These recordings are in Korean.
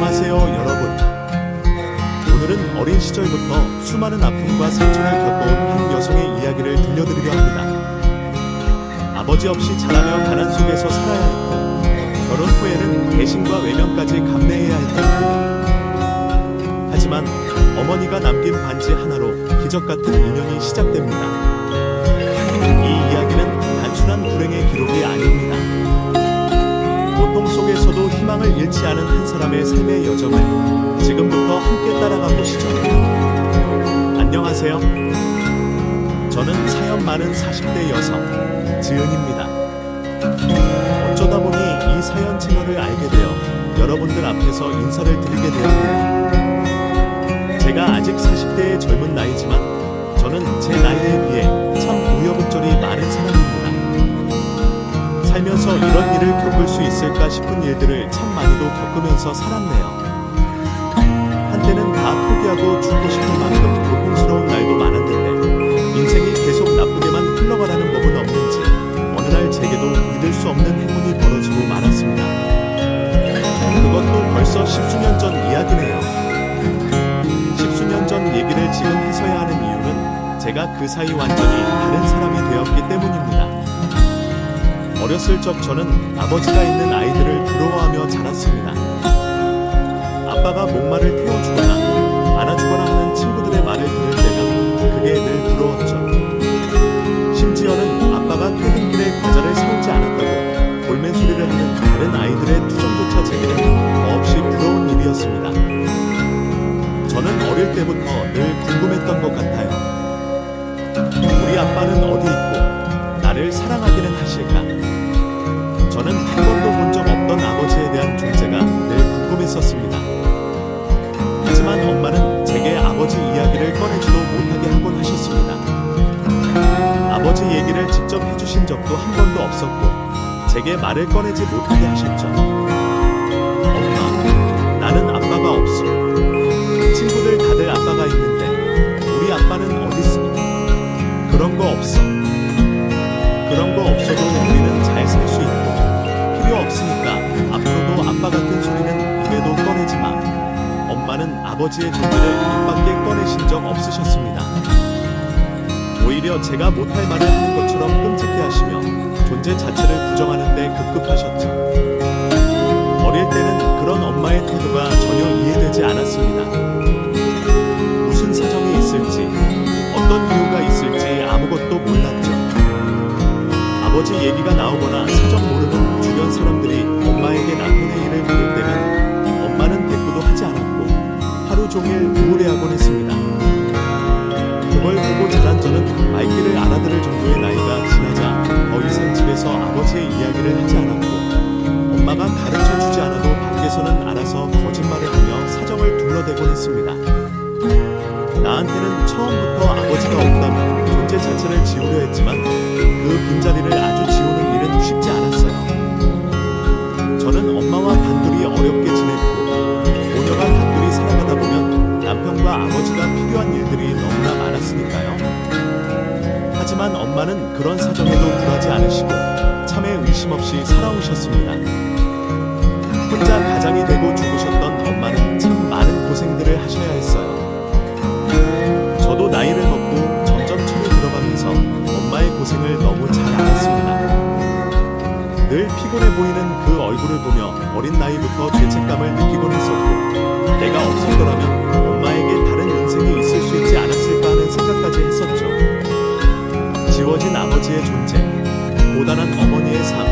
안녕하세요 여러분. 오늘은 어린 시절부터 수많은 아픔과 상처를 겪어온 한 여성의 이야기를 들려드리려 합니다. 아버지 없이 자라며 가난 속에서 살아야 했고 결혼 후에는 배신과 외면까지 감내해야 했던 그녀. 하지만 어머니가 남긴 반지 하나로 기적 같은 인연이 시작됩니다. 이 이야기는 단순한 불행의 기록이 아닙니다. 고통 속에서도 희망을 잃지 않은 한 사람의 삶의 여정을 지금부터 함께 따라가 보시죠. 안녕하세요. 저는 사연 많은 40대 여성 지은입니다. 어쩌다 보니 이 사연 채널을 알게 되어 여러분들 앞에서 인사를 드리게 되었네요. 제가 아직 40대의 젊은 나이지만 저는 제 나이에 비해 참 우여곡절이 많은 사람입니다. 살면서 이런 일을 겪을 수 있을까 싶은 일들을 참 많이도 겪으면서 살았네요. 한때는 다 포기하고 죽고 싶을 만큼 고통스러운 날도 많았는데 인생이 계속 나쁘게만 흘러가라는 법은 없는지 어느 날 제게도 믿을 수 없는 행운이 벌어지고 말았습니다. 그것도 벌써 십수년 전 이야기네요. 십수년 전 얘기를 지금 해서야 하는 이유는 제가 그 사이 완전히 다른 사람이 되었기 때문입니다. 어렸을 적 저는 아버지가 있는 아이들을 부러워하며 자랐습니다. 아빠가 목마를 태워주거나 안아주거나 하는 친구들의 말을 들을 때면 그게 늘 부러웠죠. 심지어는 아빠가 퇴근길에 과자를 사오지 않았다고 볼멘 소리를 하는 다른 아이들의 투정조차 제게는 더없이 부러운 일이었습니다. 저는 어릴 때부터 늘 궁금했던 것 같아요. 우리 아빠는 어디 있고 나를 사랑하기는 하실까? 저는 한 번도 본 적 없던 아버지에 대한 존재가 늘 궁금했었습니다. 하지만 엄마는 제게 아버지 이야기를 꺼내지도 못하게 하곤 하셨습니다. 아버지 얘기를 직접 해주신 적도 한 번도 없었고 제게 말을 꺼내지 못하게 하셨죠. 엄마, 나는 아빠가 없어. 친구들 다들 아빠가 있는데 우리 아빠는 어디 있어? 그런 거 없어. 그런 거 없어도 우리는 잘 살 수 있고 필요 없으니까 앞으로도 아빠 같은 소리는 입에도 꺼내지 마. 엄마는 아버지의 존재를 입 밖에 꺼내신 적 없으셨습니다. 오히려 제가 못할 말을 하는 것처럼 끔찍해 하시며 존재 자체를 부정하는 데 급급하셨죠. 어릴 때는 그런 엄마의 태도가 전혀 이해되지 않았습니다. 무슨 사정이 있을지, 어떤 이유가 있을지 아무것도 몰랐죠. 아버지 얘기가 나오거나 사정 모르는 주변 사람들이 엄마에게 남편의 일을 물을 때면 엄마는 대꾸도 하지 않았고 하루 종일 우울해하곤 했습니다. 그걸 보고 자란 저는 말귀를 알아들을 정도의 나이가 지나자 더 이상 집에서 아버지의 이야기를 하지 않았고 엄마가 가르쳐주지 않아도 밖에서는 알아서 거짓말을 하며 사정을 둘러대곤 했습니다. 나한테는 처음부터 아버지가 없다면 존재 자체를 지우려 했지만 그 빈자리를 아주 지우는 일은 쉽지 않았어요. 저는 엄마와 단둘이 어렵게 지냈고 모녀가 단둘이 살아가다 보면 남편과 아버지가 필요한 일들이 너무나 많았으니까요. 하지만 엄마는 그런 사정에도 굴하지 않으시고 참에 의심 없이 살아오셨습니다. 혼자 가장이 되고 죽으셨던 엄마는 참 많은 고생들을 하셔야 했어요. 저도 나이를 먹고 점점 철이 들어가면서 엄마의 고생을 너무 잘 알았습니다. 늘 피곤해 보이는 그 얼굴을 보며 어린 나이부터 죄책감을 느끼곤 했었고 내가 없었더라면 엄마에게 다른 인생이 있을 수 있지 않았을까 하는 생각까지 했었죠. 지워진 아버지의 존재, 고단한 어머니의 삶,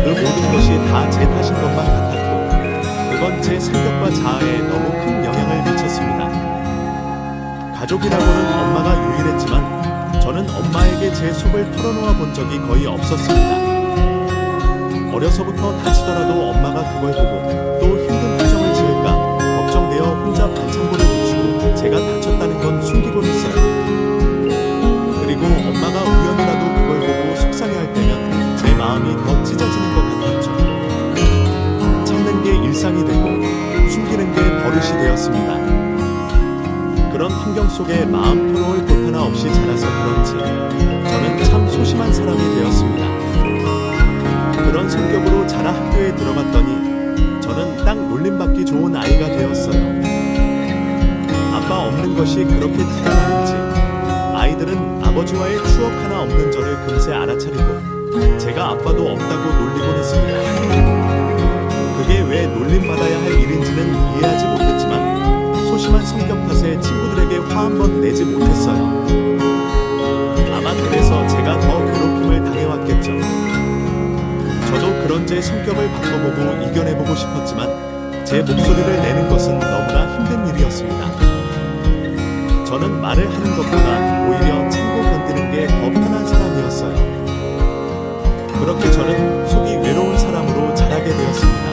그 모든 것이 다 제 탓인 것만 같았고 그건 제 성격과 자아에 너무 큰 영향을 미쳤습니다. 가족이라고는 엄마가 유일했지만 저는 엄마에게 제 속을 털어놓아 본 적이 거의 없었습니다. 어려서부터 다치더라도 엄마가 그걸 보고 또 힘든 표정을 지을까 걱정되어 혼자 반창고를 붙이고 제가 다쳤다는 건 숨기곤 했어요. 그리고 엄마가 우연이라도 그걸 보고 속상해할 때면 제 마음이 더 찢어지는 것 같았죠. 참는 게 일상이 되고 숨기는 게 버릇이 되었습니다. 그런 환경 속에 마음 터놓을 곳 하나 없이 자라서 그런지 저는 참 소심한 사람이 되었습니다. 그런 성격으로 자라 학교에 들어갔더니 저는 딱 놀림받기 좋은 아이가 되었어요. 아빠 없는 것이 그렇게 티가 나는지 아이들은 아버지와의 추억 하나 없는 저를 금세 알아차리고 제가 아빠도 없다고 놀리곤 했습니다. 그게 왜 놀림받아야 할 일인지는 이해하지 못했지만 소심한 성격 탓에 친구들에게 화 한 번 내지 못했어요. 아마 그래서 제가 더 괴롭힘을 당해왔겠죠. 저도 그런 제 성격을 바꿔보고 이겨내보고 싶었지만 제 목소리를 내는 것은 너무나 힘든 일이었습니다. 저는 말을 하는 것보다 오히려 참고 견디는 게 더 편한 사람이었어요. 그렇게 저는 속이 외로운 사람으로 자라게 되었습니다.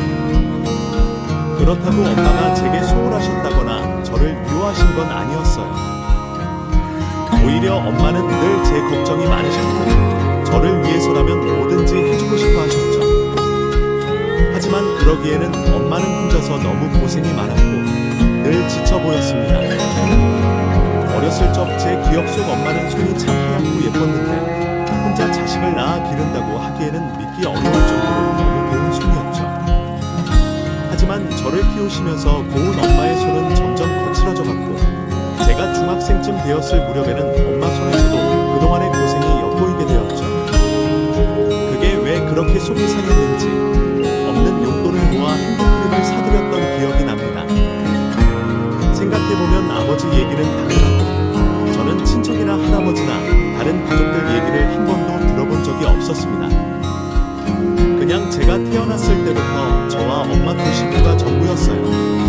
그렇다고 엄마가 제게 소홀하셨다거나 저를 미워하신 건 아니었어요. 오히려 엄마는 늘 제 걱정이 많으셨고 저를 위해서라면 뭐든지 해주고 싶어 하셨죠. 하지만 그러기에는 엄마는 혼자서 너무 고생이 많았고 늘 지쳐 보였습니다. 어렸을 적 제 기억 속 엄마는 손이 참 하얗고 예뻤는데 혼자 자식을 낳아 기른다고 하기에는 믿기 어려울 정도로 너무 고운 손이었죠. 하지만 저를 키우시면서 고운 엄마의 손은 점점 거칠어져갔고 제가 중학생쯤 되었을 무렵에는 엄마 손에서도 그동안의 고생이 엿보이게 되었죠. 그게 왜 그렇게 속이 상했는지 없는 용돈을 모아 핸드크림을 사드렸던 기억이 납니다. 생각해보면 아버지 얘기는 당연하고 저는 친척이나 할아버지나 다른 가족들 얘기를 한 번도 들어본 적이 없었습니다. 그냥 제가 태어났을 때부터 저와 엄마 두 식구가 전부였어요.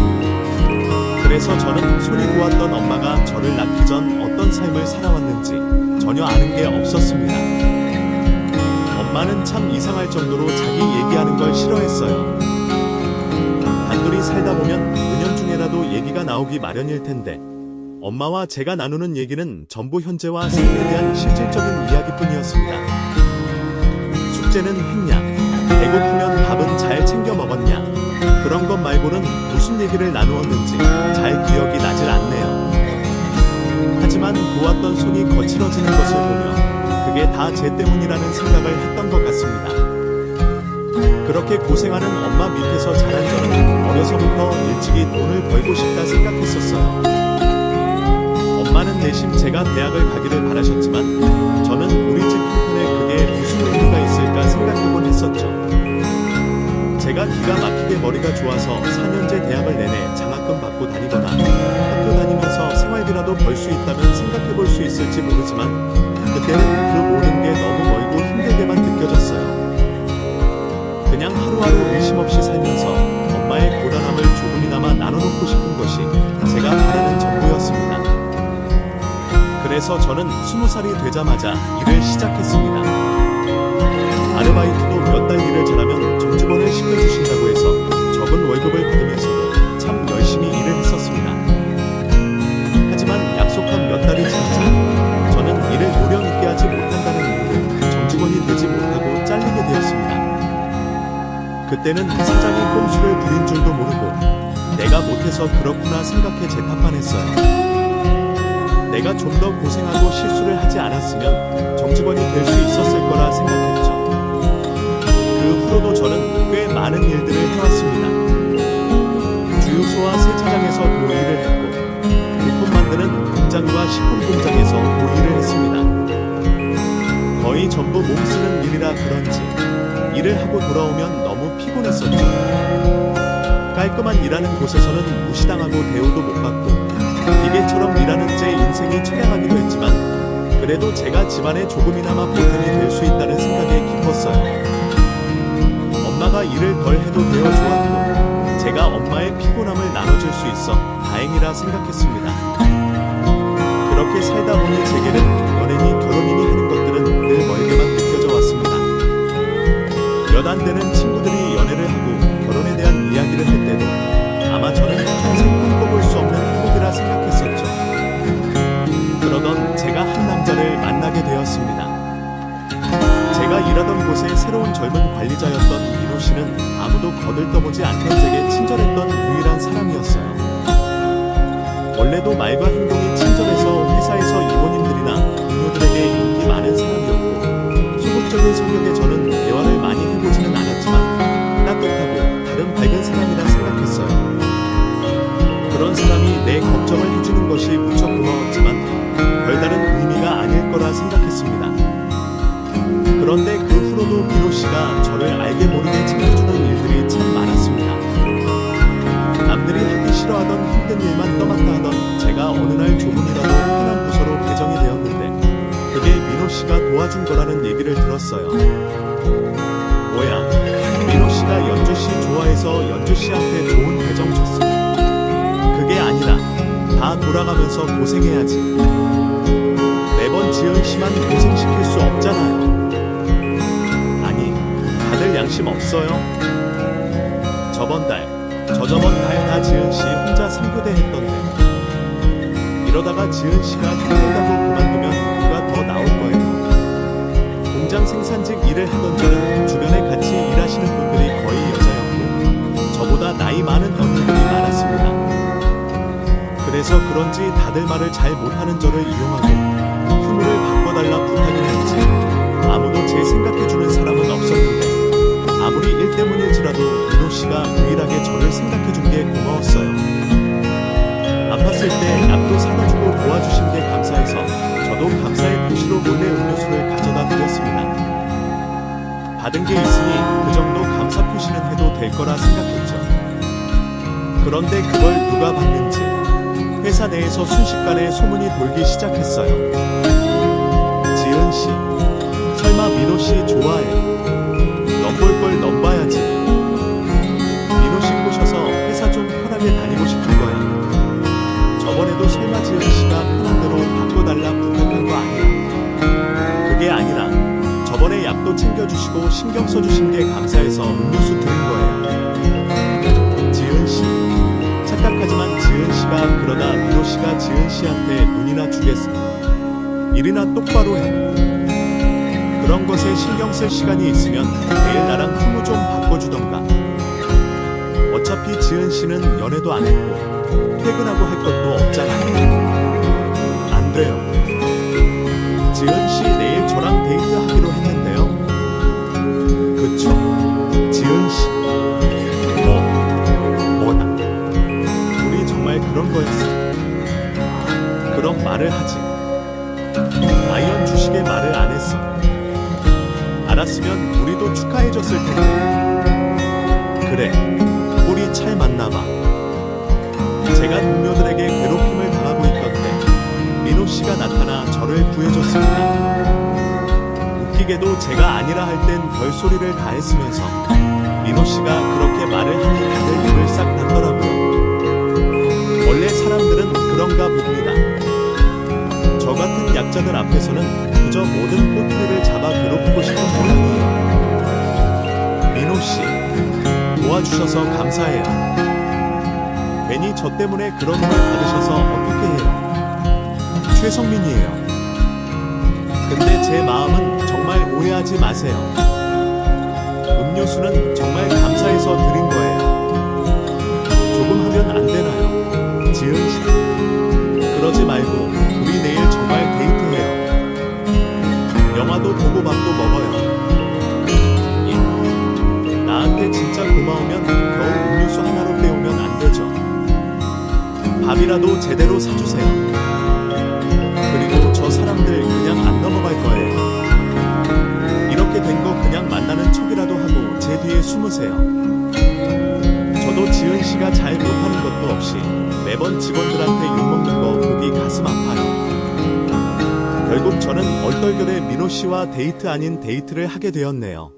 그래서 저는 손이 고왔던 엄마가 저를 낳기 전 어떤 삶을 살아왔는지 전혀 아는 게 없었습니다. 엄마는 참 이상할 정도로 자기 얘기하는 걸 싫어했어요. 단둘이 살다 보면 은연중에라도 얘기가 나오기 마련일 텐데 엄마와 제가 나누는 얘기는 전부 현재와 삶에 대한 실질적인 이야기뿐이었습니다. 숙제는 했냐? 배고프면 밥은 잘 챙겨 먹었냐? 그런 것 말고는 무슨 얘기를 나누었는지 잘 기억이 나질 않네요. 하지만 고왔던 손이 거칠어지는 것을 보며 그게 다 제 때문이라는 생각을 했던 것 같습니다. 그렇게 고생하는 엄마 밑에서 자란 저는 어려서부터 일찍이 돈을 벌고 싶다 생각했었어요. 엄마는 내심 제가 대학을 가기를 바라셨지만 저는 우리 집 형편에 그게 무슨 의미가 있을까 생각해본 했었죠. 제가 기가 막히게 머리가 좋아서 4년제 대학을 내내 장학금 받고 다니거나 학교 다니면서 생활비라도 벌 수 있다면 생각해볼 수 있을지 모르지만 그때는 그 모든 게 너무 멀고 힘들게만 느껴졌어요. 그냥 하루하루 의심 없이 살면서 엄마의 고단함을 조금이나마 나눠놓고 싶은 것이 제가 바라는 전부였습니다. 그래서 저는 20살이 되자마자 일을 시작했습니다. 아르바이트도 몇 달 일을 잘하면 정직원을 시켜주신다고 해서 적은 월급을 받으면서도 참 열심히 일을 했었습니다. 하지만 약속한 몇 달이 지나자 저는 일을 요령 있게 하지 못한다는 이유로 정직원이 되지 못하고 잘리게 되었습니다. 그때는 사장이 꼼수를 부린 줄도 모르고 내가 못해서 그렇구나 생각해 재탓만 했어요. 내가 좀 더 고생하고 실수를 하지 않았으면 정직원이 될 수 있었을 거라 생각했죠. 그 후로도 저는 꽤 많은 일들을 해왔습니다. 주유소와 세차장에서 도일을 했고 부품 만드는 공장과 식품 공장에서 도일을 했습니다. 거의 전부 몸 쓰는 일이라 그런지 일을 하고 돌아오면 너무 피곤했었죠. 깔끔한 일하는 곳에서는 무시당하고 대우도 못 받고 기계처럼 일하는 제 인생이 처량하기도 했지만 그래도 제가 집안에 조금이나마 보탬이 될 수 있다는 생각에 기뻤어요. 엄마가 일을 덜 해도 되어 좋았고 제가 엄마의 피곤함을 나눠줄 수 있어 다행이라 생각했습니다. 그렇게 살다 보니 제게는 연애니 결혼이니 하는 것들은 늘 멀게만 느껴져 왔습니다. 몇 안 되는 친구들이 연애를 하고 결혼에 대한 이야기를 할 때도 아마 저는 평생 꿈꿔볼 수 없는 행복이라 생각했었죠. 그러던 제가 한 남자를 만나게 되었습니다. 제가 일하던 곳에 새로운 젊은 관리자였던 민호 씨는 아무도 거들떠보지 않던 제게 친절했던 유일한 사람이었어요. 원래도 말과 행동이 친절해서 회사에서 임원님들이나 동료들에게 인기 많은 사람이었고 소극적인 성격의 저는 대화를 많이 해보지는 않았지만 따뜻하고 다른 밝은 사람이라 생각했어요. 싫어하던 힘든 일만 떠맡아 하던 제가 어느 날 조금이라도 편한 부서로 배정이 되었는데 그게 민호 씨가 도와준 거라는 얘기를 들었어요. 뭐야, 민호 씨가 연주 씨 좋아해서 연주 씨한테 좋은 배정 줬어. 그게 아니라 다 돌아가면서 고생해야지. 매번 지은 씨만 고생시킬 수 없잖아요. 아니, 다들 양심 없어요? 저번 달, 저저번 달 다 지은 씨 혼자 3교대 했던데 이러다가 지은 씨가 힘들다고 그만두면 누가 더 나올 거예요. 공장 생산직 일을 하던 저는 주변에 같이 일하시는 분들이 거의 여자였고 저보다 나이 많은 언니들이 많았습니다. 그래서 그런지 다들 말을 잘 못하는 저를 이용하고 휴무를 바꿔달라 부탁을 했지. 아무도 제 생각해주는 사람은 없었는데 아무리 일 때문일지라도 민호 씨가 유일하게 저를 생각해준 게 고마웠어요. 아팠을 때 약도 사다주고 도와주신 게 감사해서 저도 감사의 표시로 몰래 음료수를 가져다 드렸습니다. 받은 게 있으니 그 정도 감사 표시는 해도 될 거라 생각했죠. 그런데 그걸 누가 받는지 회사 내에서 순식간에 소문이 돌기 시작했어요. 지은 씨, 설마 민호 씨 좋아해? 넘볼 걸 넘봐야지. 민호 씨 꼬셔서 회사 좀 편하게 다니고 싶은 거야. 저번에도 설마 지은 씨가 편한 대로 바꿔달라 부탁한 거 아니야? 그게 아니라 저번에 약도 챙겨주시고 신경 써주신 게 감사해서 음료수 드린 거예요. 지은 씨, 착각하지만 지은 씨가 그러다 민호 씨가 지은 씨한테 눈이나 주겠어. 일이나 똑바로 해. 그런 것에 신경 쓸 시간이 있으면 내일 나랑 휴무 좀 바꿔주던가. 어차피 지은 씨는 연애도 안 했고 퇴근하고 할 것도 없잖아. 안 돼요. 지은 씨 내일 저랑 데이트 하기로 했는데요. 그쵸? 지은 씨. 뭐다? 우리 정말 그런 거였어. 그런 말을 하지. 아이언 주식의 말을 안 했어. 알았으면 우리도 축하해줬을 텐데. 그래, 꼴이 잘 맞나봐. 제가 동료들에게 괴롭힘을 당하고 있던데 민호 씨가 나타나 저를 구해줬습니다. 웃기게도 제가 아니라 할 땐 별소리를 다 했으면서 민호 씨가 그렇게 말을 하니 다들 입을 싹 닫더라고요. 원래 사람들은 그런가 봅니다. 저 같은 약자들 앞에서는 그저 모든 꼬투리를 잡아 괴롭히고 싶은 모양이에요. 민호 씨, 도와주셔서 감사해요. 괜히 저 때문에 그런 걸 받으셔서 어떻게 해요? 최성민이에요. 근데 제 마음은 정말 오해하지 마세요. 음료수는 정말 감사해서 드린 거예요. 조금 하면 안 되나요? 지은 씨, 그러지 말고 우리 내일 정말 데이트해요. 영화도 보고 밥도 먹어요. 나한테 진짜 고마우면 겨우 음료수 하나로 때우면 안 되죠. 밥이라도 제대로 사주세요. 그리고 저 사람들 그냥 안 넘어갈 거예요. 이렇게 된 거 그냥 만나는 척이라도 하고 제 뒤에 숨으세요. 저도 지은 씨가 잘 못하는 것도 없이 매번 직원들한테 욕먹는 거 보기 가슴 아파요. 결국 저는 얼떨결에 민호 씨와 데이트 아닌 데이트를 하게 되었네요.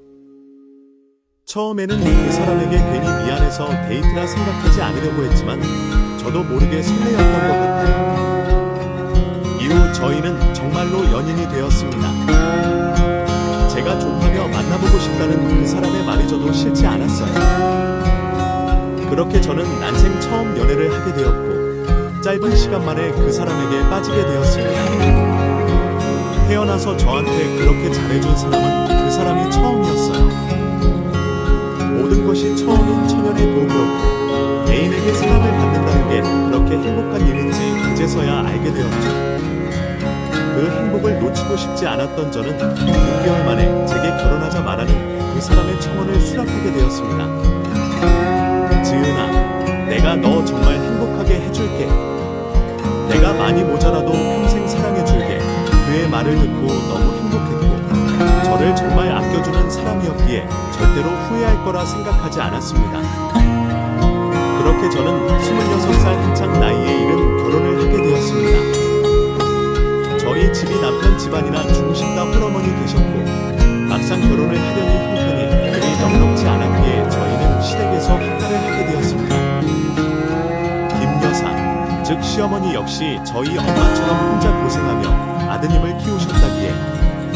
처음에는 그 사람에게 괜히 미안해서 데이트라 생각하지 않으려고 했지만 저도 모르게 설레였던 것 같아요. 이후 저희는 정말로 연인이 되었습니다. 제가 좁하며 만나보고 싶다는 그 사람의 말이 저도 싫지 않았어요. 그렇게 저는 난생 처음 연애를 하게 되었고 짧은 시간 만에 그 사람에게 빠지게 되었습니다. 태어나서 저한테 그렇게 잘해준 사람은 그 사람이 처음이었어요. 모든 것이 처음인 천연의 도구였고 애인에게 사랑을 받는다는 게 그렇게 행복한 일인지 그제서야 알게 되었죠. 그 행복을 놓치고 싶지 않았던 저는 6개월 만에 제게 결혼하자 말하는 그 사람의 청혼을 수락하게 되었습니다. 지은아, 내가 너 정말 행복하게 해줄게. 내가 많이 모자라도 평생 사랑해줄게. 그의 말을 듣고 너무 행복했고 저를 정말 아껴주는 사람이었기에 절대로 후회할 거라 생각하지 않았습니다. 그렇게 저는 26살 한창 나이에 이른 결혼을 하게 되었습니다. 저희 집이 남편 집안이나 중심다 홀어머니 계셨고 막상 결혼을 하려니 형편이 그리 넉넉지 않았기에 저희는 시댁에서 한가를 하게 되었습니다. 김 여사, 즉 시어머니 역시 저희 엄마처럼 혼자 고생하며 아드님을 키우셨다기에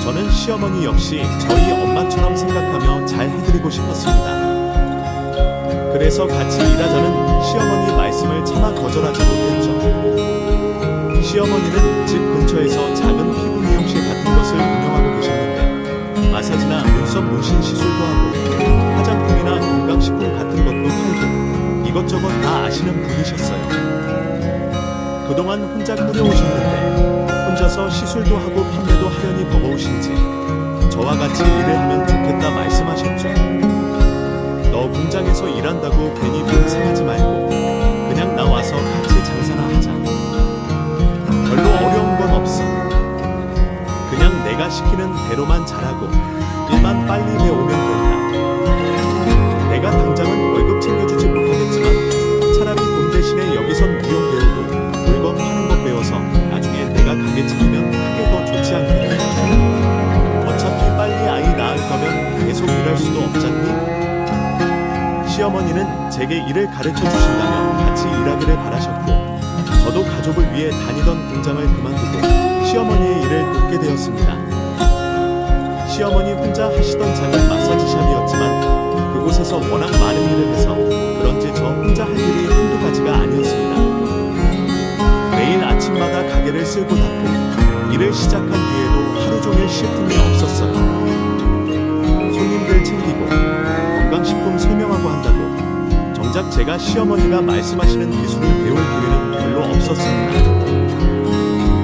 저는 시어머니 역시 저희 엄마처럼 생각하며 잘 해드리고 싶었습니다. 그래서 같이 일하자는 시어머니 말씀을 차마 거절하지 못했죠. 시어머니는 집 근처에서 작은 피부 미용실 같은 것을 운영하고 계셨는데 마사지나 눈썹 문신 시술도 하고 화장품이나 건강식품 같은 것도 팔고 이것저것 다 아시는 분이셨어요. 그동안 혼자 꾸려오셨는데 혼자서 시술도 하고 판매도 하려니 버거우신지 저와 같이 일을 하면 좋겠다 말씀하셨죠. 너 공장에서 일한다고 괜히 돈 상하지 말고 그냥 나와서 같이 장사나 하자. 별로 어려운 건 없어. 그냥 내가 시키는 대로만 잘하고 일만 빨리 배우면 된다. 내가 당장은 월급 챙겨주지 못하겠지만 차라리 돈 대신에 여기선 무용 배우고 물건 파는 것 배워서 나중에 내가 가게 차리면 크게 더 좋지 않겠니? 어차피 빨리 아이 낳을 거면 계속 일할 수도 없잖니? 시어머니는 제게 일을 가르쳐 주신다며 같이 일하기를 바라셨고 저도 가족을 위해 다니던 공장을 그만두고 시어머니의 일을 돕게 되었습니다. 시어머니 혼자 하시던 작은 마사지샵이었지만 그곳에서 워낙 많은 일을 해서 그런지 저 혼자 할 일이 한두 가지가 아니었습니다. 매일 아침마다 가게를 쓸고 닫고 일을 시작한 뒤에도 하루 종일 쉴 틈이 없었어요. 손님들 챙기고 건강식품 설명하고 한다고 정작 제가 시어머니가 말씀하시는 기술을 배울 기회는 별로 없었습니다.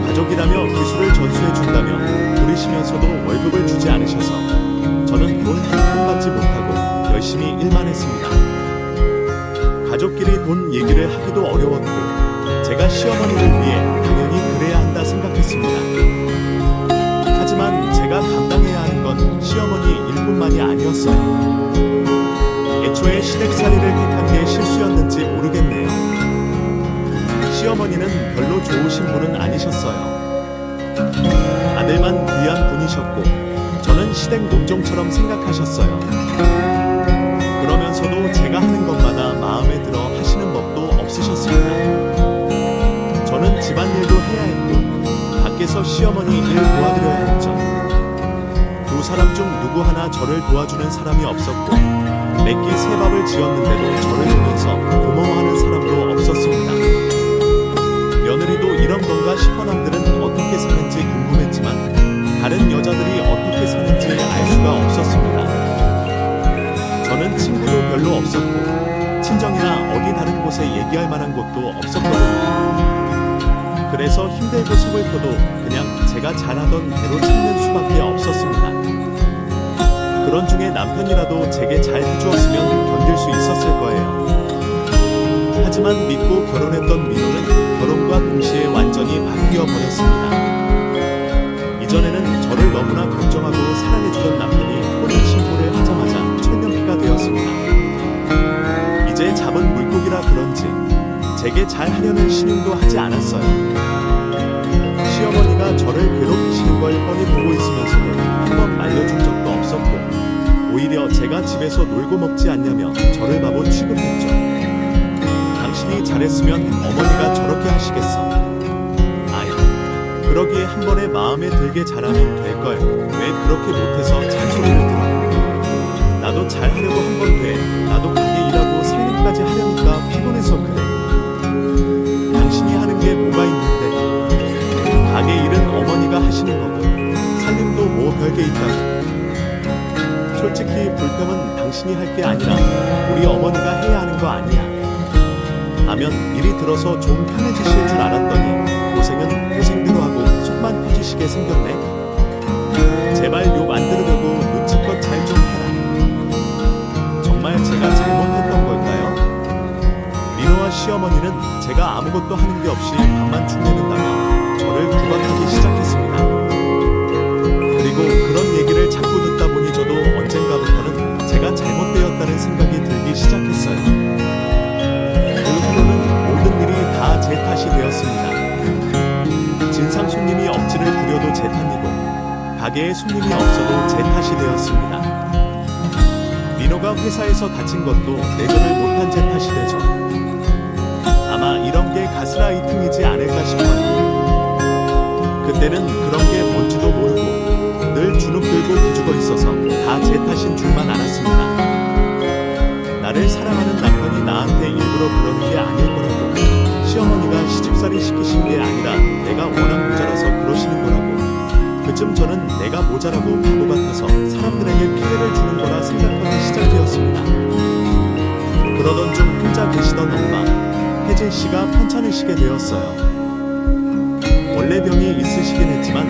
가족이라며 기술을 전수해 준다며 부르시면서도 월급을 주지 않으셔서 저는 돈 한 푼 받지 못하고 열심히 일만 했습니다. 가족끼리 돈 얘기를 하기도 어려웠고 제가 시어머니를 위해 당연히 그래야 한다 생각했습니다. 하지만 제가 감당해야 하는 건 시어머니 일뿐만이 아니었어요. 애초에 시댁살이를 택한 게 실수였는지 모르겠네요. 시어머니는 별로 좋으신 분은 아니셨어요. 아들만 귀한 분이셨고 저는 시댁 농종처럼 생각하셨어요. 그러면서도 제가 하는 것마다 마음에 들어 하시는 법도 없으셨습니다. 저는 집안일도 해야 했고 밖에서 시어머니 일 도와드려야 했죠. 두 사람 중 누구 하나 저를 도와주는 사람이 없었고 매끼 새 밥을 지었는데도 저를 보면서 고마워하는 사람도 없었습니다. 며느리도 이런 건가 싶어 남들은 어떻게 사는지 궁금했지만 다른 여자들이 어떻게 사는지 알 수가 없었습니다. 저는 친구도 별로 없었고 친정이나 어디 다른 곳에 얘기할 만한 곳도 없었거든요. 그래서 힘들고 속을 터도 그냥 제가 잘하던 대로 참는 수밖에 없었습니다. 그런 중에 남편이라도 제게 잘 해주었으면 견딜 수 있었을 거예요. 하지만 믿고 결혼했던 민호는 결혼과 동시에 완전히 바뀌어 버렸습니다. 이전에는 저를 너무나 걱정하고 사랑해주던 남편이 혼인신고를 하자마자 철면피가 되었습니다. 이제 잡은 물고기라 그런지 제게 잘 하려는 신용도 하지 않았어요. 시어머니가 저를 괴롭히시는 걸 뻔히 보고 있으면서도 한번 말려준 적도 없었고 오히려 제가 집에서 놀고 먹지 않냐며 저를 바보 취급했죠. 당신이 잘했으면 어머니가 저렇게 하시겠어. 아이, 그러기에 한 번에 마음에 들게 잘하면 될걸 왜 그렇게 못해서 잔소리를 들어. 나도 잘하려고 한 번 돼. 나도 가게 일하고 살림까지 하려니까 피곤해서 그래. 당신이 하는 게 뭐가 있는데. 가게 일은 어머니가 하시는 거고 살림도 뭐 별게 있다고. 솔직히 불평은 당신이 할 게 아니라 우리 어머니가 해야 하는 거 아니야 하면 일이 들어서 좀 편해지실 줄 알았더니 고생은 고생대로 하고 속만 터지시게 생겼네. 제발 욕 안 들으려고 눈치껏 잘 좀 해라. 정말 제가 잘못했던 걸까요? 민호와 시어머니는 제가 아무것도 하는 게 없이 밥만 축내는다며 저를 구박하기 시작했습니다. 그리고 그런 얘기를 자꾸 듣다 보니 저도 언젠가부터는 제가 잘못되었다는 생각이 들기 시작했어요. 제 탓이 되었습니다. 진상 손님이 억지를 부려도 제 탓이고 가게에 손님이 없어도 제 탓이 되었습니다. 민호가 회사에서 다친 것도 내조를 못한 제 탓이 되죠. 아마 이런 게 가스라이팅이지 않을까 싶어요. 그때는 그런 게 뭔지도 모르고 늘 주눅 들고 기죽어 있어서 다 제 탓인 줄만 알았습니다. 나를 사랑하는 남편이 나한테 일부러 그러는 게 아닐 거라고, 시어머니가 시집살이 시키신 게 아니라 내가 워낙 모자라서 그러시는 거라고, 그쯤 저는 내가 모자라고 바보 같아서 사람들에게 피해를 주는 거라 생각하기 시작되었습니다. 그러던 중 혼자 계시던 엄마 혜진 씨가 편찮으시게 되었어요. 원래 병이 있으시긴 했지만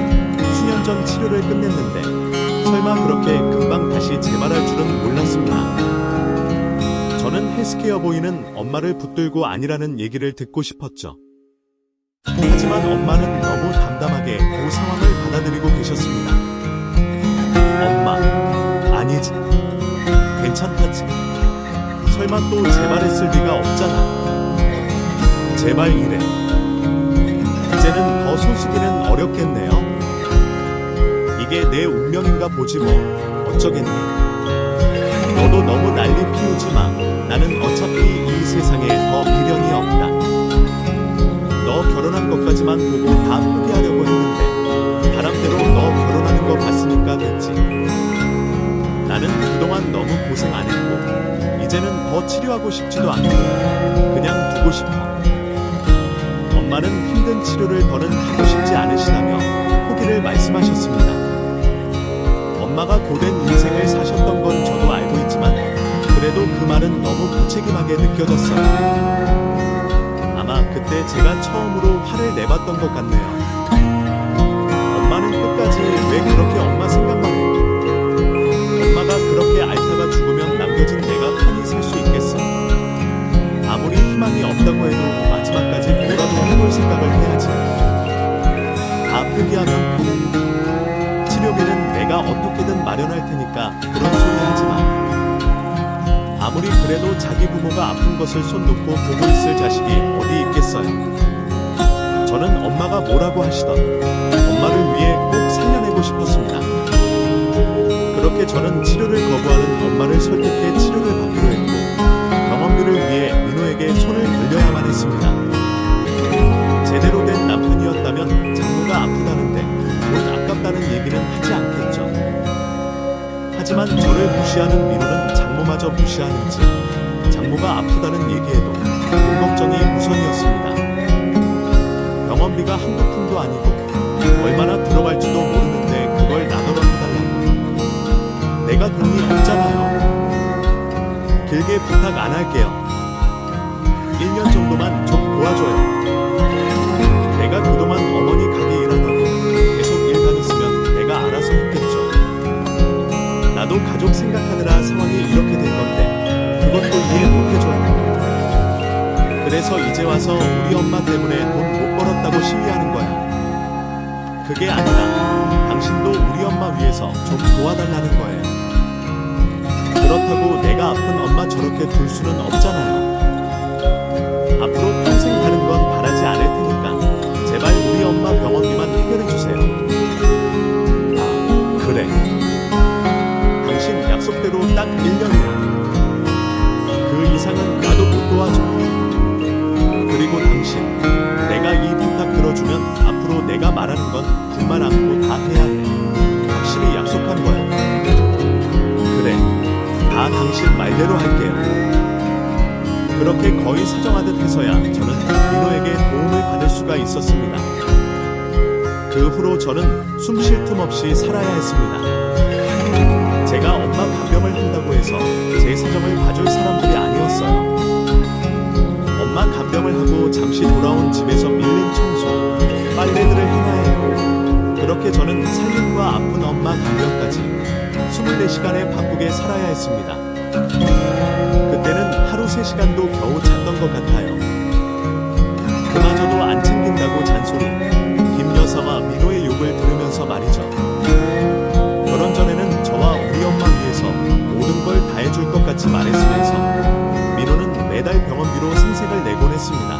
수년 전 치료를 끝냈는데 설마 그렇게 금방 다시 재발할 줄은 몰랐습니다. 저는 헬스케어 보이는 엄마를 붙들고 아니라는 얘기를 듣고 싶었죠. 하지만 엄마는 너무 담담하게 그 상황을 받아들이고 계셨습니다. 엄마, 아니지. 괜찮다지. 설마 또 재발했을 리가 없잖아. 제발 이래. 이제는 더 손쓰기는 어렵겠네요. 이게 내 운명인가 보지 뭐. 어쩌겠니. 너도 너무 난리 피우지 마. 나는 어차피 이 세상에 더 미련이 없다. 너 결혼한 것까지만 보고 다 포기하려고 했는데 바람대로 너 결혼하는 거 봤으니까 됐지. 나는 그동안 너무 고생 안 했고 이제는 더 치료하고 싶지도 않고 그냥 두고 싶어. 엄마는 힘든 치료를 더는 하고 싶지 않으시다며 포기를 말씀하셨습니다. 엄마가 고된 인생을 사셨던 건 저도 알고 있지만 그래도 그 말은 너무 무책임하게 느껴졌어요. 아마 그때 제가 처음으로 화를 내봤던 것 같네요. 엄마는 끝까지 왜 그렇게 엄마 생각만 해? 엄마가 그렇게 앓다가 죽으면 남겨진 내가 편히 살 수 있겠어? 아무리 희망이 없다고 해도 마지막까지 뭐라도 해볼 생각을 해야지. 다 포기하면 편해. 치료비는 내가 어떻게든 마련할 테니까 그런 소리 하지 마. 아무리 그래도 자기 부모가 아픈 것을 손 놓고 보고 있을 자식이 어디 있겠어요. 저는 엄마가 뭐라고 하시던 엄마를 위해 꼭 살려내고 싶었습니다. 그렇게 저는 치료를 거부하는 엄마를 설득해 치료를 받기로 했고 병원비를 위해 민호에게 손을 벌려야만 했습니다. 제대로 된 남편이었다면 장모가 아프다는데 돈 아깝다는 얘기는 하지 않겠죠. 하지만 저를 무시하는 민호는 장모마저 무시하는지 장모가 아프다는 얘기에도 돈 걱정이 우선이었습니다. 병원비가 한두 푼도 아니고 얼마나 들어갈지도 모르는데 그걸 나더러 해달라고. 내가 돈이 없잖아요. 길게 부탁 안 할게요. 1년 정도만 좀 도와줘요. 내가 그동안 어머니 가게 일 안 하고 계속 일 다녔으면 내가 알아서 했겠죠. 나도 가족 생각하느라 상황이 이렇게 된 건데 그것도 이해 못 해줘요. 그래서 이제 와서 우리 엄마 때문에 돈 못 벌었다고 시위하는 거야. 그게 아니라 당신도 우리 엄마 위해서 좀 도와달라는 거예요. 그렇다고 내가 아픈 엄마 저렇게 둘 수는 없잖아요. 앞으로 평생 가는 건 바라지 않을 테니까 제발 우리 엄마 병원비만 해결해 주세요. 아, 그래. 당신 약속대로 딱 1년이야. 그 이상은 나도 못 도와줘. 그리고 당신, 내가 이 부탁 들어주면 앞으로 내가 말하는 건 군말 않고 다 해야 해. 확실히 약속한 거야. 그래, 다 당신 말대로 할게요. 그렇게 거의 사정하듯 해서야 저는 민호에게 도움을 받을 수가 있었습니다. 그 후로 저는 숨 쉴 틈 없이 살아야 했습니다. 제가 엄마 간병을 한다고 해서 제 사정을 봐줄 사람들이 아니었어요. 엄마 간병을 하고 잠시 돌아온 집에서 밀린 청소, 빨래들을 해놔야 해요. 그렇게 저는 살림과 아픈 엄마 간병까지 24시간에 바쁘게 살아야 했습니다. 그때는 하루 3시간도 겨우 잤던 것 같아요. 그마저도 안 챙긴다고 잔소리, 김 여사와 민호의 욕을 들으면서 말이죠. 결혼 전에는 저와 우리 엄마 위해서 모든 걸 다 해줄 것 같이 말했으면서 민호는 매달 병원비로 생색을 내곤 했습니다.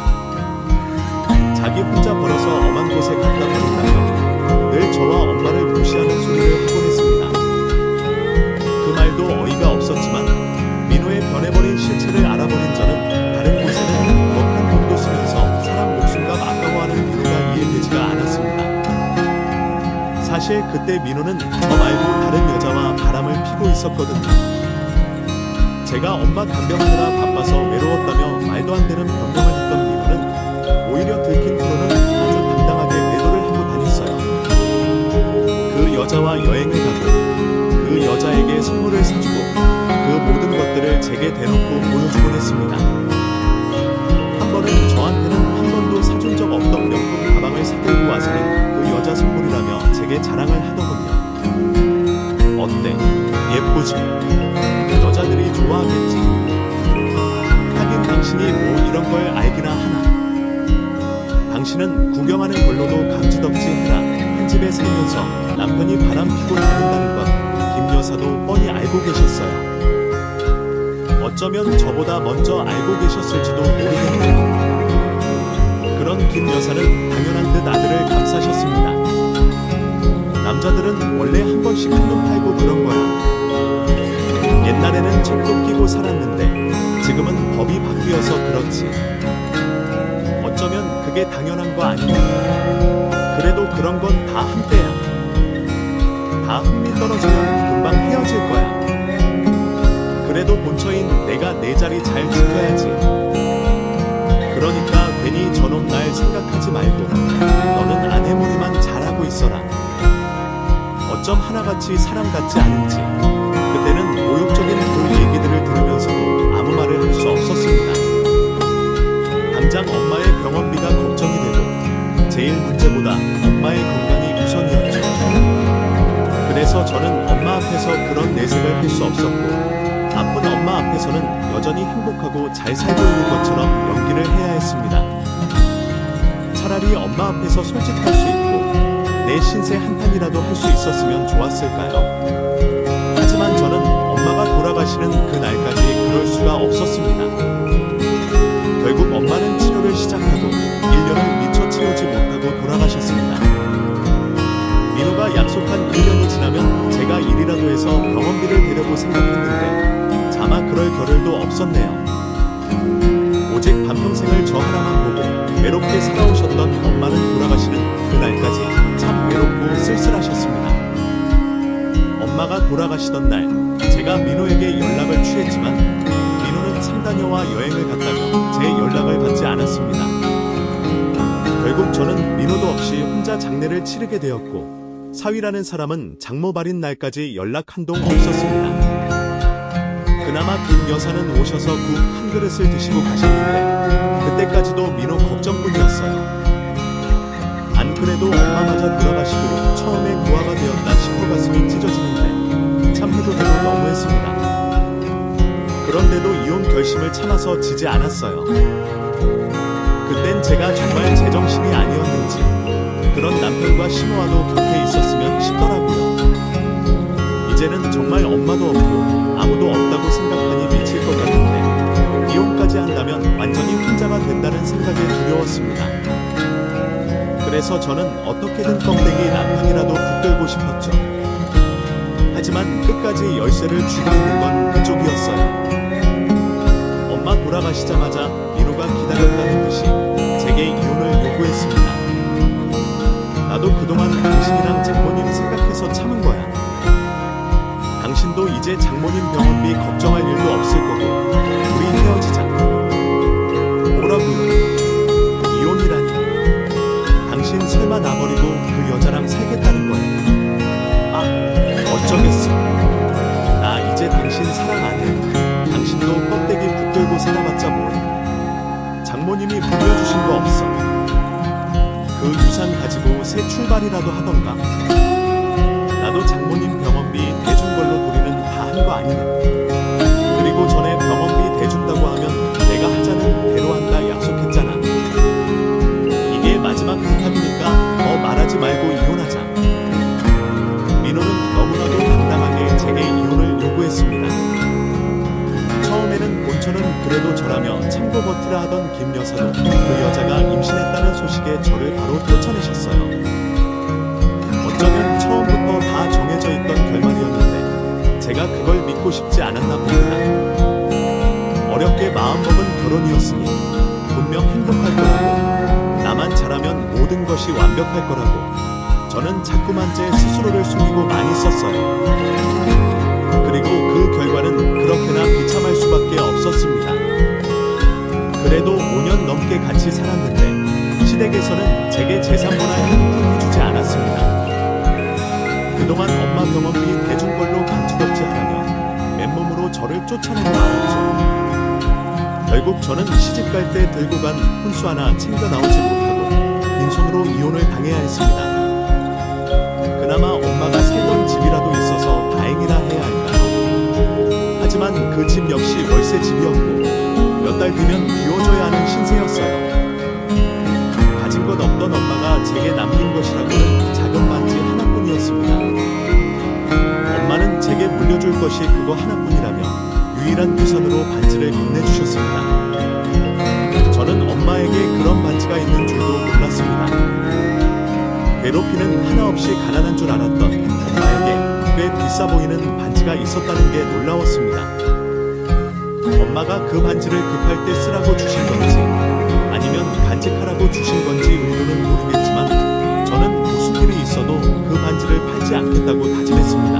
자기 혼자 벌어서 엄한 곳에 갖다 버린다며 늘 저와 엄마를 무시하는 소리를 하곤 했습니다. 그 말도 어이가 없었지만 민호의 변해버린 실체를 알아버린 저는 다른 곳에는 벅한 돈도 쓰면서 사람 목숨값 아까워하는 민호가 이해되지가 않았습니다. 사실 그때 민호는 저 말고 다른 여자와 바람을 피고 있었거든요. 제가 엄마 간병하느라 바빠서 외로웠다며 말도 안 되는 변명을 했던 민호는 오히려 들킨 후로는 아주 당당하게 매도를 하고 다녔어요. 그 여자와 여행을 가고 그 여자에게 선물을 사주고 그 모든 것들을 제게 대놓고 보여주곤 했습니다. 한 번은 저한테는 한 번도 사준 적 없던 명품 가방을 사들고 와서는 그 여자 선물이라며 제게 자랑을 하더군요. 어때? 예쁘지? 여자들이 좋아하겠지. 하긴 당신이 뭐 이런 걸 알기나 하나. 당신은 구경하는 걸로도 감지덕지해라. 한 집에 살면서 남편이 바람 피고 다닌다는 것 김 여사도 뻔히 알고 계셨어요. 어쩌면 저보다 먼저 알고 계셨을지도 모르겠네요. 그런 김 여사는 당연한 듯 아들을 감싸셨습니다. 남자들은 원래 한 번씩 한눈 팔고 그런 거야. 옛날에는 척도 끼고 살았는데 지금은 법이 바뀌어서 그렇지. 어쩌면 그게 당연한 거 아니냐. 그래도 그런 건 다 한때야. 다 흥미 떨어지면 금방 헤어질 거야. 그래도 본처인 내가 내 자리 잘 지켜야지. 그러니까 괜히 저놈 날 생각하지 말고 너는 아내머리만 잘하고 있어라. 어쩜 하나같이 사람 같지 않은지 그때는 모욕적인 그 얘기들을 들으면서도 아무 말을 할 수 없었습니다. 당장 엄마의 병원비가 걱정이 되고 제일 문제보다 엄마의 건강이 우선이었죠. 그래서 저는 엄마 앞에서 그런 내색을 할 수 없었고 아픈 엄마 앞에서는 여전히 행복하고 잘 살고 있는 것처럼 연기를 해야 했습니다. 차라리 엄마 앞에서 솔직할 수 있고 내 신세 한탄이라도 할 수 있었으면 좋았을까요? 하지만 저는 엄마가 돌아가시는 그 날까지 그럴 수가 없었습니다. 결국 엄마는 치료를 시작하고 1년을 미처 채우지 못하고 돌아가셨습니다. 민호가 약속한 1년이 지나면 제가 일이라도 해서 병원비를 대려고 생각했는데 차마 그럴 겨를도 없었네요. 오직 반평생을 저 하나만 보고 외롭게 살아오셨던 엄마는 돌아가시는 그날까지 참 외롭고 쓸쓸하셨습니다. 엄마가 돌아가시던 날 제가 민호에게 연락을 취했지만 민호는 상다녀와 여행을 갔다며 제 연락을 받지 않았습니다. 결국 저는 민호도 없이 혼자 장례를 치르게 되었고 사위라는 사람은 장모 발인 날까지 연락 한 동 없었습니다. 그나마 김 여사는 오셔서 국 한 그릇을 드시고 가셨는데 그때까지도 민호 걱정뿐이었어요. 안 그래도 엄마마저 돌아가시고 처음에 고아가 되었다 싶어 가슴이 찢어지는데 참 해도 너무했습니다. 그런데도 이혼 결심을 참아서 지지 않았어요. 그땐 제가 정말 제정신이 아니었는지 그런 남편과 신호와도 곁에 있었으면 싶더라고요. 이제는 정말 엄마도 없고 아무도 없다고 생각하니 미칠 것 같은데 이혼까지 한다면 완전히 혼자가 된다는 생각에 두려웠습니다. 그래서 저는 어떻게든 껌대기 남편이라도 붙들고 싶었죠. 하지만 끝까지 열쇠를 쥐고 있는 건 그쪽이었어요. 엄마 돌아가시자마자 민호가 기다렸다는 듯이 제게 이혼을 요구했습니다. 나도 그동안 당신이랑 장모님 생각해서 참은 거야. 당신도 이제 장모님 병원비 걱정할 일도 없을 거고 우리 헤어지자. 뭐라고요? 이혼이라니. 당신 설마 나버리고 그 여자랑 살겠다는 거예요? 아, 어쩌겠어. 나 이제 당신 사랑 안 해. 당신도 껍데기 붙들고 살아봤자 뭐해. 장모님이 물려주신 거 없어. 그 유산 가지고 새 출발이라도 하던가. 나도 장모님 병원비 대준 걸로 도리는 다 한 거 아니냐. 그리고 전에 병원비 대준다고 하면 내가 하자는 대로 한다 약속했잖아. 이게 마지막 부탁이니까 더 말하지 말고 이혼하자. 민호는 너무나도 당당하게 제게 이혼을 요구했습니다. 처음에는 본처는 그래도 저라며 참고 버티라 하던 김 다니면서도 그 여자가 임신했다는 소식에 저를 바로 쫓아내셨어요. 어쩌면 처음부터 다 정해져 있던 결말이었는데 제가 그걸 믿고 싶지 않았나 봅니다. 어렵게 마음먹은 결혼이었으니 분명 행복할 거라고, 나만 잘하면 모든 것이 완벽할 거라고 저는 자꾸만 제 스스로를 속이고 많이 썼어요. 그리고 그 결과는 그렇게나 비참할 수밖에 없었습니다. 그래도 5년 넘게 같이 살았는데 시댁에서는 제게 재산분할 한 푼 해주지 않았습니다. 그동안 엄마 병원비 대준 걸로 간주덕지 하라며 맨몸으로 저를 쫓아내고 말았죠. 결국 저는 시집갈 때 들고 간 혼수 하나 챙겨 나오지 못하고 빈손으로 이혼을 당해야 했습니다. 그나마 엄마가 살던 집이라도 있어서 다행이라 해야 할까요? 하지만 그 집 역시 월세 집이었고 몇 달 뒤면 비워줘야 하는 신세였어요. 가진 것 없던 엄마가 제게 남긴 것이라고는 작은 반지 하나뿐이었습니다. 엄마는 제게 물려줄 것이 그거 하나뿐이라며 유일한 유산으로 반지를 건네주셨습니다. 저는 엄마에게 그런 반지가 있는 줄도 몰랐습니다. 괴롭히는 하나 없이 가난한 줄 알았던 엄마에게 꽤 비싸 보이는 반지가 있었다는 게 놀라웠습니다. 엄마가 그 반지를 급할 때 쓰라고 주신 건지 아니면 간직하라고 주신 건지 의도는 모르겠지만 저는 무슨 일이 있어도 그 반지를 팔지 않겠다고 다짐했습니다.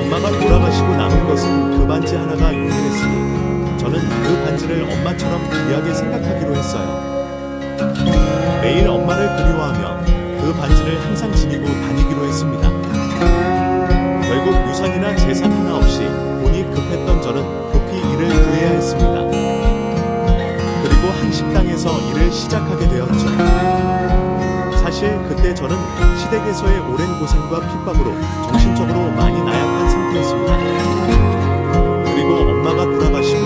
엄마가 돌아가시고 남은 것은 그 반지 하나가 유일했으니 저는 그 반지를 엄마처럼 귀하게 생각하기로 했어요. 매일 엄마를 그리워하며 그 반지를 항상 지니고 다니기로 했습니다. 결국 유산이나 재산 하나 없이 돈이 급했던 저는 급히 일을 구해야 했습니다. 그리고 한 식당에서 일을 시작하게 되었죠. 사실 그때 저는 시댁에서의 오랜 고생과 핍박으로 정신적으로 많이 나약한 상태였습니다. 그리고 엄마가 돌아가시고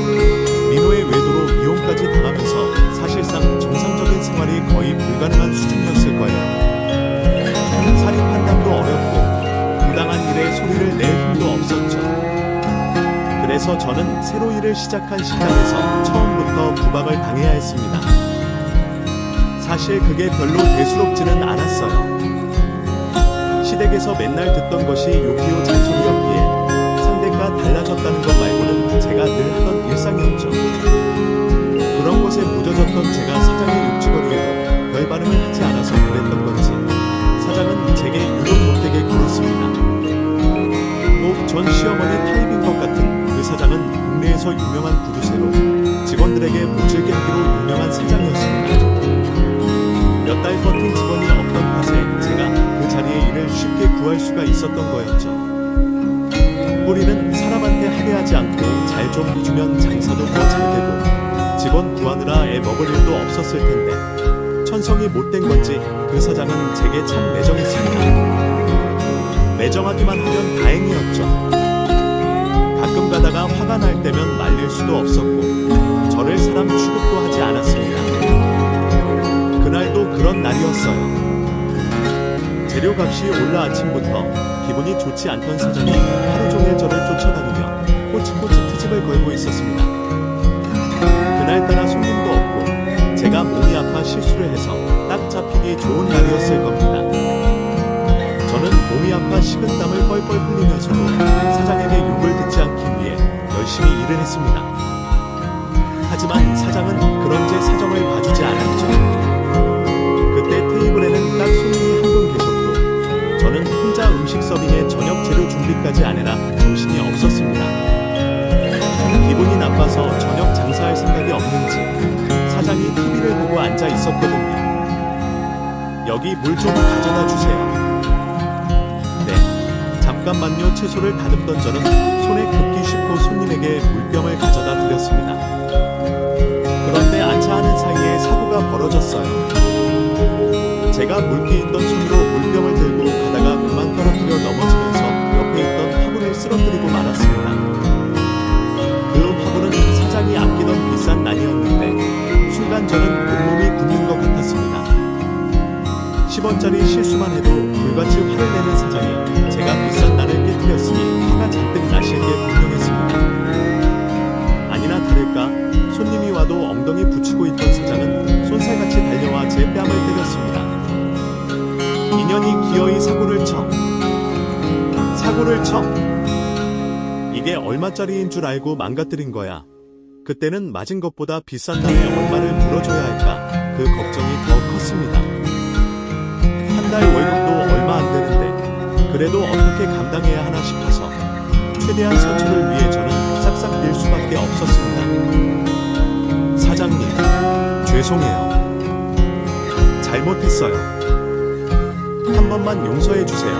민호의 외도로 이혼까지 당하면서 사실상 정상적인 생활이 거의 불가능한 수준이었을 거예요. 사리 판단도 어렵고 부당한 일에 소리를 낼 힘도 없었죠. 그래서 저는 새로 일을 시작한 식당에서 처음부터 구박을 당해야 했습니다. 사실 그게 별로 대수롭지는 않았어요. 시댁에서 맨날 듣던 것이 요기요 잔소리였기에 상대가 달라졌다는 것 말고는 제가 늘 하던 일상이었죠. 그런 것에 무뎌졌던 제가 사장의 욕지거리에도 별 반응을 하지 않아서 그랬던 건지 사장은 제게 유독 못되게 굴었습니다. 꼭 전 시어머니 타입인 것 같은 그 사장은 국내에서 유명한 구두쇠로 직원들에게 모질게 하기로 유명한 사장이었습니다. 몇 달 버틴 직원이 없던 탓에 제가 그 자리에 일을 쉽게 구할 수가 있었던 거였죠. 뿌리는 사람한테 할애하지 않고 잘 좀 해주면 장사도 더 잘 되고 직원 구하느라 애 먹을 일도 없었을 텐데 천성이 못된 건지 그 사장은 제게 참 매정했습니다. 매정하기만 하면 다행이었죠. 가끔 가다가 화가 날 때면 말릴 수도 없었고 저를 사람 취급도 하지 않았습니다. 그날도 그런 날이었어요. 재료값이 올라 아침부터 기분이 좋지 않던 사장이 하루 종일 저를 쫓아다니며 꼬치꼬치 트집을 걸고 있었습니다. 그날따라 손님도 없고 제가 몸이 아파 실수를 해서 딱 잡히기 좋은 날이었을 겁니다. 저는 몸이 아파 식은땀을 뻘뻘 흘리면서도 사장에게 욕을 듣지 않기 위해 열심히 일을 했습니다. 하지만 사장은 그런 제 사정을 봐주지 않았죠. 그때 테이블에는 딱 손님이 한 분 계셨고 저는 혼자 음식 서빙에 저녁 재료 준비까지 하느라 정신이 없었습니다. 기분이 나빠서 저녁 장사할 생각이 없는지 사장이 TV를 보고 앉아 있었거든요. 여기 물 좀 가져다 주세요. 네, 잠깐만요. 채소를 다듬던 저는 손에 급기 쉽고 손님에게 물병을 가져다 드렸습니다. 그런데 안차하는 사이에 사고가 벌어졌어요. 제가 물기 있던 손으로 물병을 들고 가다가 그만 떨어뜨려 넘어지면서 옆에 있던 화분을 쓰러뜨리고 말았습니다. 그 화분은 사장이 아끼던 비싼 난이었는데 순간 저는 온몸이 굳는 것 같았습니다. 10원짜리 실수만 해도 불같이 화를 내는 사장이 제가 비싼 난을 깨뜨렸으니 화가 잔뜩 나실 게 분명했습니다. 아니나 다를까 손님이 와도 엉덩이 붙여 사고를 쳐. 이게 얼마짜리인 줄 알고 망가뜨린 거야. 그때는 맞은 것보다 비싼 돈에 얼마를 물어줘야 할까 그 걱정이 더 컸습니다. 한 달 월급도 얼마 안 되는데 그래도 어떻게 감당해야 하나 싶어서 최대한 선처를 위해 저는 싹싹 빌 수밖에 없었습니다. 사장님, 죄송해요. 잘못했어요. 한 번만 용서해 주세요.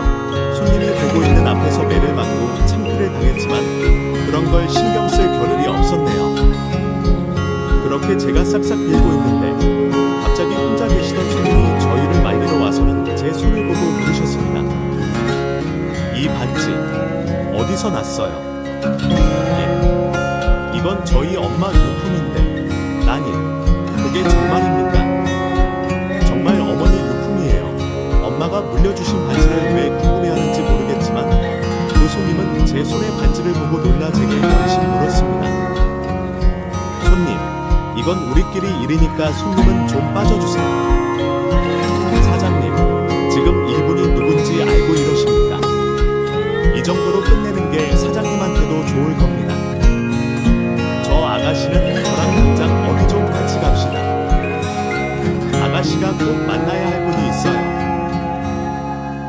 손님이 보고 있는 앞에서 매를 맞고 창피를 당했지만 그런 걸 신경 쓸 겨를이 없었네요. 그렇게 제가 싹싹 빌고 있는데 갑자기 혼자 계시던 손님이 저희를 말리러 와서는 제 손을 보고 물으셨습니다. 이 반지 어디서 났어요? 예, 이건 저희 엄마 유품인데. 아니, 그게 정말입니까? 정말 어머니 유품이에요. 엄마가 물려주신 반지를 왜 궁금해하는지 모르겠지만 그 손님은 제 손에 반지를 보고 놀라 제게 연신 물었습니다. 손님, 이건 우리끼리 일이니까 손님은 좀 빠져주세요. 사장님, 지금 이분이 누군지 알고 이러십니까? 이 정도로 끝내는 게 사장님한테도 좋을 겁니다. 저 아가씨는 저랑 당장 어디 좀 같이 갑시다. 아가씨가 꼭 만나야 할 분이 있어요.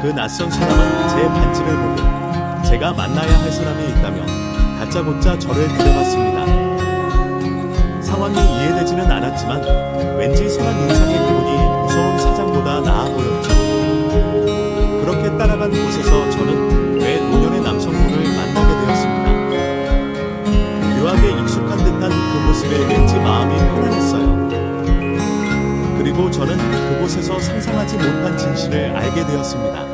그 낯선 사람은 제 반지를 보고 제가 만나야 할 사람이 있다며 다짜고짜 저를 데려갔습니다. 상황이 이해되지는 않았지만 왠지 선한 인상의 기분이 무서운 사장보다 나아 보였죠. 그렇게 따라간 곳에서 저는 왜 노년의 남성분을 만나게 되었습니다. 묘하게 익숙한 듯한 그 모습에 왠지 마음이 편안했어요. 그리고 저는 그곳에서 상상하지 못한 진실을 알게 되었습니다.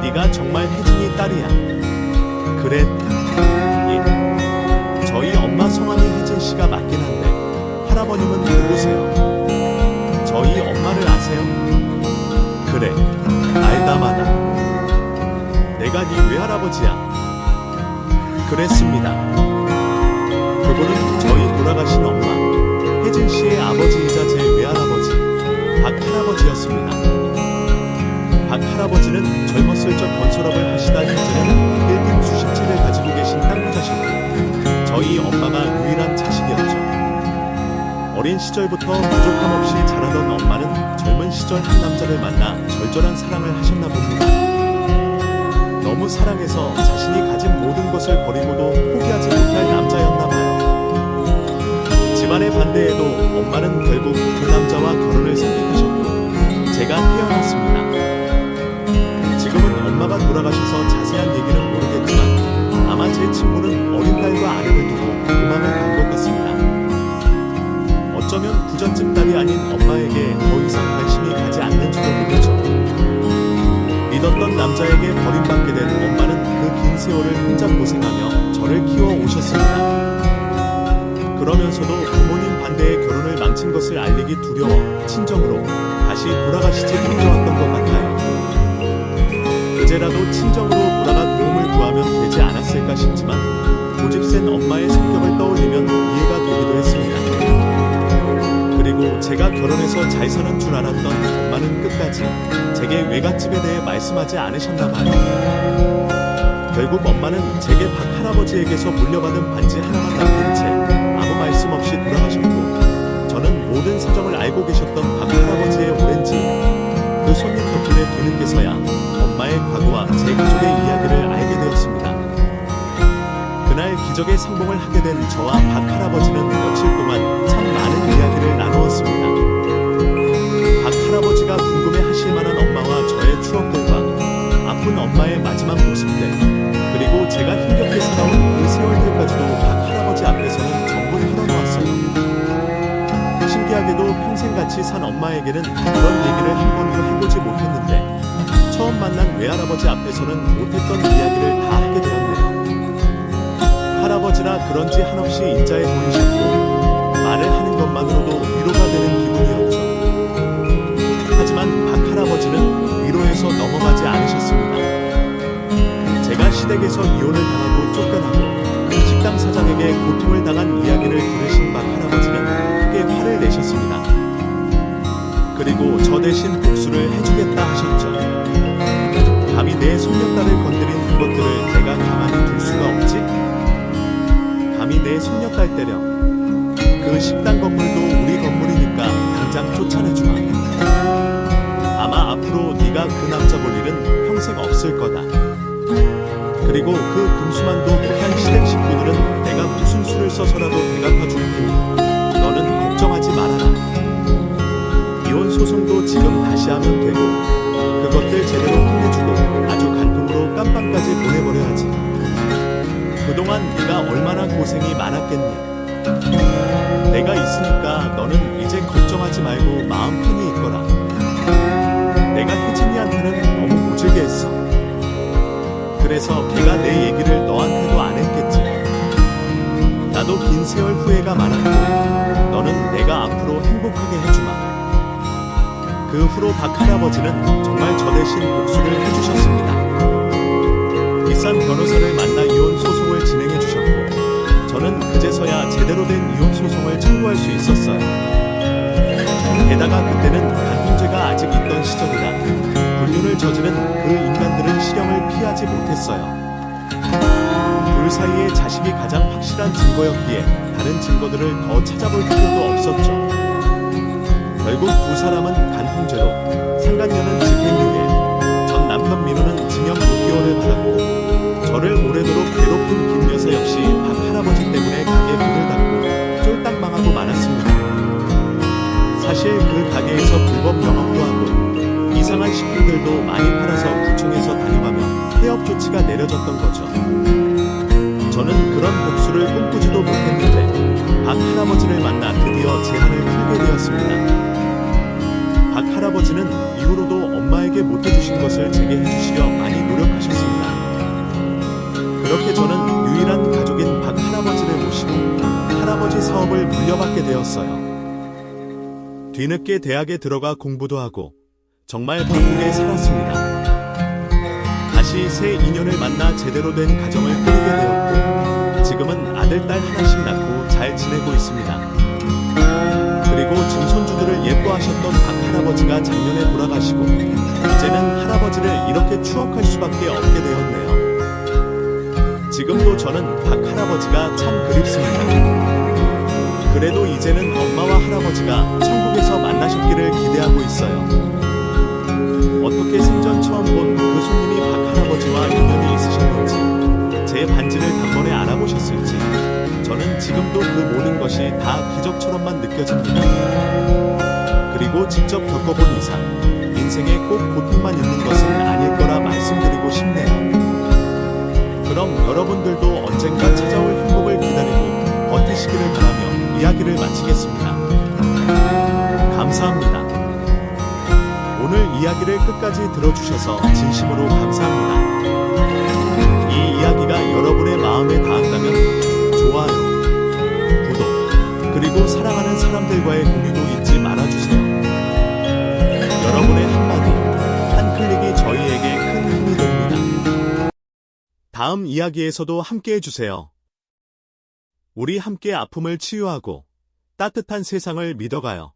네가 정말 혜진이 딸이야. 그래, 예. 저희 엄마 성함이 혜진 씨가 맞긴 한데 할아버님은 누구세요? 저희 엄마를 아세요? 그래, 알다마다. 내가 네 외할아버지야. 그랬습니다. 그분은 저희 돌아가신 엄마 혜진 씨의 아버지이자 제 외할아버지 박 할아버지였습니다. 박 할아버지는 젊었을 적 건설업을 하시다 현재는 빌딩 수십 채를 가지고 계신 땅부자셨고 저희 엄마가 유일한 자식이었죠. 어린 시절부터 부족함 없이 자라던 엄마는 젊은 시절 한 남자를 만나 절절한 사랑을 하셨나 봅니다. 너무 사랑해서 자신이 가진 모든 것을 버리고도 포기하지 못할 남자였나 봐요. 집안의 반대에도 엄마는 결국 그 남자와 결혼을 선택하셨고 제가 태어났습니다. 지금은 엄마가 돌아가셔서 자세한 얘기는 모르겠지만 아마 제 친구는 어린 딸과 아내를 두고 도망을 간 것 같습니다. 어쩌면 부잣집 딸이 아닌 엄마에게 더 이상 관심이 가지 않는지도 모르죠. 믿었던 남자에게 버림받게 된 엄마는 그 긴 세월을 혼자 고생하며 저를 키워 오셨습니다. 그러면서도 부모님 반대에 결혼을 망친 것을 알리기 두려워 친정으로 다시 돌아가시지 못해왔던 것 같아요. 그제라도 친정으로 돌아가 도움을 구하면 되지 않았을까 싶지만 고집센 엄마의 성격을 떠올리면 이해가 되기도 했습니다. 그리고 제가 결혼해서 잘 사는 줄 알았던 엄마는 끝까지 제게 외갓집에 대해 말씀하지 않으셨나 봐요. 결국 엄마는 제게 박 할아버지에게서 물려받은 반지 하나만 남긴 채 아무 말씀 없이 돌아가셨고 저는 모든 사정을 알고 계셨던 박 할아버지의 오렌지 그 손님 덕분에 뒤늦게서야 엄마의 과거와 제 가족의 이야기를 알게 되었습니다. 그날 기적의 상봉을 하게 된 저와 박 할아버지는 며칠 동안 참 많은 이야기를 나누었습니다. 박 할아버지가 궁금해하실 만한 엄마와 저의 추억들과 아픈 엄마의 마지막 모습들 그리고 제가 힘겹게 살아온 그 세월들까지도 박 할아버지 앞에서는 전부 털어놓았어요. 신기하게도 평생같이 산 엄마에게는 그런 얘기를 한 번도 해보지 못했는데 처음 만난 외할아버지 앞에서는 못했던 이야기를 다 하게 되었네요. 할아버지라 그런지 한없이 인자해 보이셨고 말을 하는 것만으로도 위로가 되는 기분이었죠. 하지만 박 할아버지는 위로에서 넘어가지 않으셨습니다. 제가 시댁에서 이혼을 당하고 쫓겨나고 식당 사장에게 고통을 당한 이야기를 들으신 박 할아버지는 크게 화를 내셨습니다. 그리고 저 대신 복수를 해주겠다 하셨죠. 감히 내 손 때려. 그 식당 건물도 우리 건물이니까 당장 쫓아내주마. 아마 앞으로 네가 그 남자 볼 일은 평생 없을 거다. 그리고 그 금수만도 못한 시댁 식구들은 내가 무슨 수를 써서라도 대갚아 줄 테니 너는 걱정하지 말아라. 이혼 소송도 지금 다시 하면 되고 그것들 제대로 혼내주고 아주 간통으로 깜빵까지 보내버려야지. 그동안 네가 얼마나 고생이 많았겠니. 내가 있으니까 너는 이제 걱정하지 말고 마음 편히 있거라. 내가 혜진이한테는 너무 모질게 했어. 그래서 걔가 내 얘기를 너한테도 안 했겠지. 나도 긴 세월 후회가 많았고 너는 내가 앞으로 행복하게 해주마. 그 후로 박 할아버지는 정말 저 대신 복수를 해주셨습니다. 비싼 변호사를 만나 이혼 소송을 진행해 주셨고 저는 그제서야 제대로 된 이혼 소송을 청구할 수 있었어요. 게다가 그때는 간통죄가 아직 있던 시절이라 불륜을 저지른 그 인간들은 실형을 피하지 못했어요. 둘 사이의 자식이 가장 확실한 증거였기에 다른 증거들을 더 찾아볼 필요도 없었죠. 결국 두 사람은 간통죄로, 상간녀는 집행유예, 전 남편 민호는 징역 6개월을 받았고 저를 오래도록 괴롭힌 김여사 역시 박 할아버지 때문에 가게 문을 닫고 쫄딱 망하고 말았습니다. 사실 그 가게에서 불법 영업도 하고 이상한 식품들도 많이 팔아서 구청에서 다녀가며 폐업 조치가 내려졌던 거죠. 저는 그런 복수를 꿈꾸지도 못했는데 박 할아버지를 만나 드디어 제한을 풀게 되었습니다. 박 할아버지는 이후로도 엄마에게 못해주신 것을 제게 해주시려 많이 노력하셨습니다. 그렇게 저는 유일한 가족인 박 할아버지를 모시고 할아버지 사업을 물려받게 되었어요. 뒤늦게 대학에 들어가 공부도 하고 정말 바쁘게 살았습니다. 다시 새 인연을 만나 제대로 된 가정을 꾸리게 되었고 지금은 아들, 딸 하나씩 낳고 잘 지내고 있습니다. 그리고 증손주들을 예뻐하셨던 박 할아버지가 작년에 돌아가시고 이제는 할아버지를 이렇게 추억할 수밖에 없게 되었네요. 지금도 저는 박 할아버지가 참 그립습니다. 그래도 이제는 엄마와 할아버지가 천국에서 만나셨기를 기대하고 있어요. 어떻게 생전 처음 본 그 손님이 박 할아버지와 인연이 있으셨는지 제 반지를 단번에 알아보셨을지 저는 지금도 그 모든 것이 다 기적처럼만 느껴집니다. 그리고 직접 겪어본 이상 인생에 꼭 고통만 있는 것은 아닐 거라 말씀드리고 싶네요. 그럼 여러분들도 언젠가 찾아올 행복을 기다리고 버티시기를 바라며 이야기를 마치겠습니다. 감사합니다. 오늘 이야기를 끝까지 들어주셔서 진심으로 감사합니다. 이 이야기가 여러분의 마음에 닿았다면 좋아요, 구독, 그리고 사랑하는 사람들과의 공유도 잊지 말아주세요. 여러분의 한마디, 한 클릭이 저희에게 큰 힘이 됩니다. 다음 이야기에서도 함께 해주세요. 우리 함께 아픔을 치유하고 따뜻한 세상을 믿어가요.